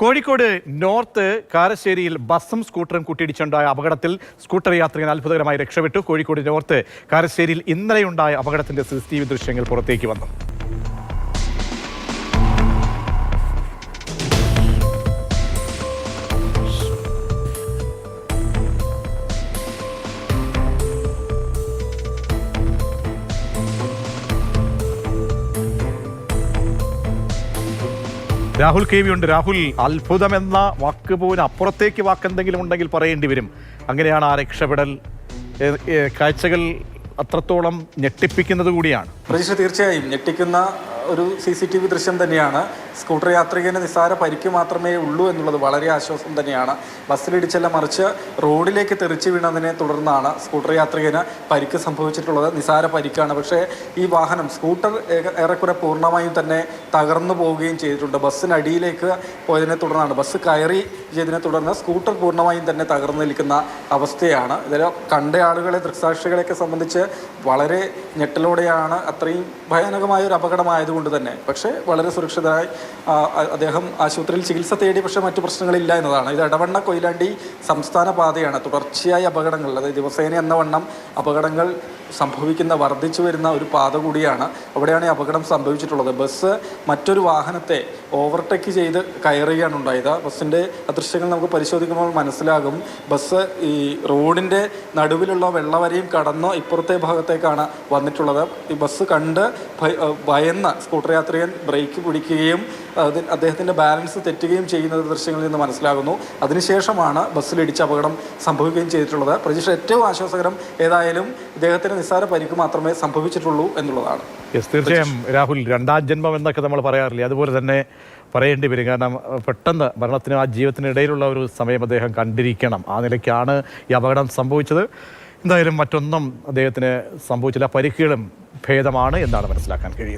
Kozhikode north കാരശ്ശേരിയിൽ ബസ്സും സ്കൂട്ടറും കൂട്ടിയിടിച്ചുണ്ടായ അപകടത്തിൽ scooter യാത്രികൻ അത്ഭുതകരമായി രക്ഷപ്പെട്ടു. കോഴിക്കോട് നോർത്ത് കാരശ്ശേരിയിൽ ഇന്നലെയുണ്ടായ അപകടത്തിന്റെ CCTV ദൃശ്യങ്ങൾ പുറത്തേക്ക് വന്നു. രാഹുൽ KV ഉണ്ട്. രാഹുൽ, അത്ഭുതമെന്ന വാക്ക് പോലും അപ്പുറത്തേക്ക് വാക്കെന്തെങ്കിലും ഉണ്ടെങ്കിൽ പറയേണ്ടി വരും. അങ്ങനെയാണ് ആ രക്ഷപ്പെടൽ. കാഴ്ചകൾ അത്രത്തോളം ഞെട്ടിപ്പിക്കുന്നത് കൂടിയാണ്. തീർച്ചയായും ഞെട്ടിക്കുന്ന ഒരു CCTV ദൃശ്യം തന്നെയാണ്. സ്കൂട്ടർ യാത്രികന് നിസ്സാര പരിക്ക് മാത്രമേ ഉള്ളൂ എന്നുള്ളത് വളരെ ആശ്വാസം തന്നെയാണ്. ബസ്സിലിടിച്ചല്ല, മറിച്ച് റോഡിലേക്ക് തെറിച്ചു വീണതിനെ തുടർന്നാണ് സ്കൂട്ടർ യാത്രികന് പരിക്ക് സംഭവിച്ചിട്ടുള്ളത്. നിസ്സാര പരിക്കാണ്. പക്ഷേ ഈ വാഹനം സ്കൂട്ടർ ഏറെക്കുറെ പൂർണ്ണമായും തന്നെ തകർന്നു പോവുകയും ചെയ്തിട്ടുണ്ട്. ബസ്സിനടിയിലേക്ക് പോയതിനെ തുടർന്നാണ്, ബസ് കയറി ചെയ്തതിനെ തുടർന്ന് സ്കൂട്ടർ പൂർണ്ണമായും തന്നെ തകർന്നു നിൽക്കുന്ന അവസ്ഥയാണ്. ഇതിൽ കണ്ട ആളുകളെ, ദൃക്സാക്ഷികളെയൊക്കെ സംബന്ധിച്ച് വളരെ ഞെട്ടലോടെയാണ്. അത്രയും ഭയാനകമായ ഒരു അപകടമായതുകൊണ്ട് തന്നെ പക്ഷേ വളരെ സുരക്ഷിതരായി അദ്ദേഹം ആശുപത്രിയിൽ ചികിത്സ തേടി. പക്ഷേ മറ്റു പ്രശ്നങ്ങളില്ല എന്നതാണ്. ഇത് എടവണ്ണ കൊയിലാണ്ടി സംസ്ഥാന പാതയാണ്. തുടർച്ചയായ അപകടങ്ങൾ, അതായത് ദിവസേന എന്ന വണ്ണം അപകടങ്ങൾ വർദ്ധിച്ചു വരുന്ന ഒരു പാത കൂടിയാണ്. അവിടെയാണ് ഈ അപകടം സംഭവിച്ചിട്ടുള്ളത്. ബസ് മറ്റൊരു വാഹനത്തെ ഓവർടേക്ക് ചെയ്ത് കയറുകയാണ് ഉണ്ടായത്. ബസ്സിൻ്റെ ദൃശ്യങ്ങൾ നമുക്ക് പരിശോധിക്കുമ്പോൾ മനസ്സിലാകും. ബസ് ഈ റോഡിൻ്റെ നടുവിലുള്ള വെള്ളവരയും കടന്ന് ഇപ്പുറത്തെ ഭാഗത്തേക്കാണ് വന്നിട്ടുള്ളത്. ഈ ബസ് കണ്ട് ഭയന്ന സ്കൂട്ടർ യാത്രികൻ ബ്രേക്ക് പിടിക്കുകയും അദ്ദേഹത്തിൻ്റെ ബാലൻസ് തെറ്റുകയും ചെയ്യുന്നത് ദൃശ്യങ്ങളിൽ നിന്ന് മനസ്സിലാകുന്നു. അതിനുശേഷമാണ് ബസ്സിലിടിച്ച് അപകടം സംഭവിക്കുകയും ചെയ്തിട്ടുള്ളത്. പ്രതീക്ഷ ഏറ്റവും ആശ്വാസകരം ഏതായാലും ഇദ്ദേഹത്തിന് നിസ്സാര പരിക്ക് മാത്രമേ സംഭവിച്ചിട്ടുള്ളൂ എന്നുള്ളതാണ്. തീർച്ചയായും രാഹുൽ, രണ്ടാം ജന്മം എന്നൊക്കെ നമ്മൾ പറയാറില്ലേ, അതുപോലെ തന്നെ പറയേണ്ടി വരും. കാരണം പെട്ടെന്ന് മരണത്തിനും ആ ജീവിതത്തിനിടയിലുള്ള ഒരു സമയം അദ്ദേഹം കണ്ടിരിക്കണം. ആ നിലയ്ക്കാണ് ഈ അപകടം സംഭവിച്ചത്. എന്തായാലും മറ്റൊന്നും അദ്ദേഹത്തിന് സംഭവിച്ചില്ല. പരിക്കുകളും ഭേദമാണ് എന്നാണ് മനസ്സിലാക്കാൻ കഴിയുന്നത്.